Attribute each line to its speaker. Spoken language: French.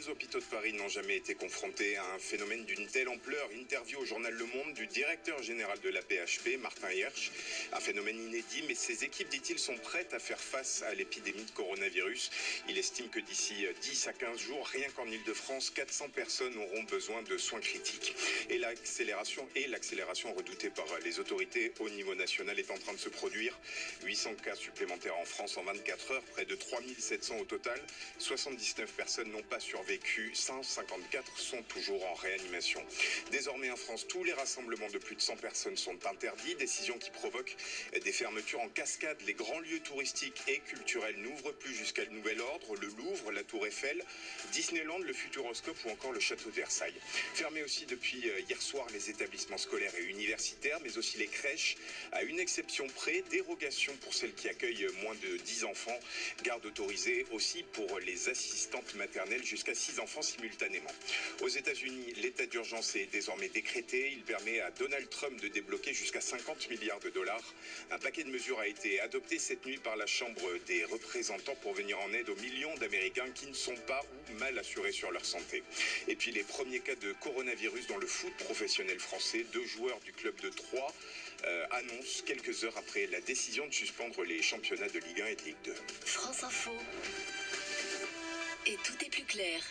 Speaker 1: seuls hôpitaux de Paris n'ont jamais été confrontés à un phénomène d'une telle ampleur. Interview au journal Le Monde du directeur général de l'AP-HP, Martin Hirsch. Un phénomène inédit, mais ses équipes, dit-il, sont prêtes à faire face à l'épidémie de coronavirus. Il estime que d'ici 10 à 15 jours, rien qu'en Ile-de-France, 400 personnes auront besoin de soins critiques. Et l'accélération redoutée par les autorités au niveau national est en train de se produire. 800 cas supplémentaires en France en 24 heures, près de 3700 au total. 79 personnes n'ont pas survécu, 154 sont toujours en réanimation. Désormais en France, tous les rassemblements de plus de 100 personnes sont interdits, décision qui provoque des fermetures en cascade. Les grands lieux touristiques et culturels n'ouvrent plus jusqu'à nouvel ordre. Le Louvre, la Tour Eiffel, Disneyland, le Futuroscope ou encore le Château de Versailles. Fermés aussi depuis hier soir les établissements scolaires et universitaires, mais aussi les crèches, à une exception près, dérogation pour celles qui accueillent moins de 10 enfants, garde autorisée aussi pour les assistantes maternelles jusqu'à 6 enfants simultanément. Aux États-Unis, l'état d'urgence est désormais décrété. Il permet à Donald Trump de débloquer jusqu'à 50 milliards de dollars. Un paquet de mesures a été adopté cette nuit par la Chambre des représentants pour venir en aide aux millions d'Américains qui ne sont pas ou mal assurés sur leur santé. Et puis les premiers cas de coronavirus dans le foot professionnel français. 2 joueurs du club de Troyes annoncent quelques heures après la décision de suspendre les championnats de Ligue 1 et de Ligue 2.
Speaker 2: France Info. Et tout est plus clair.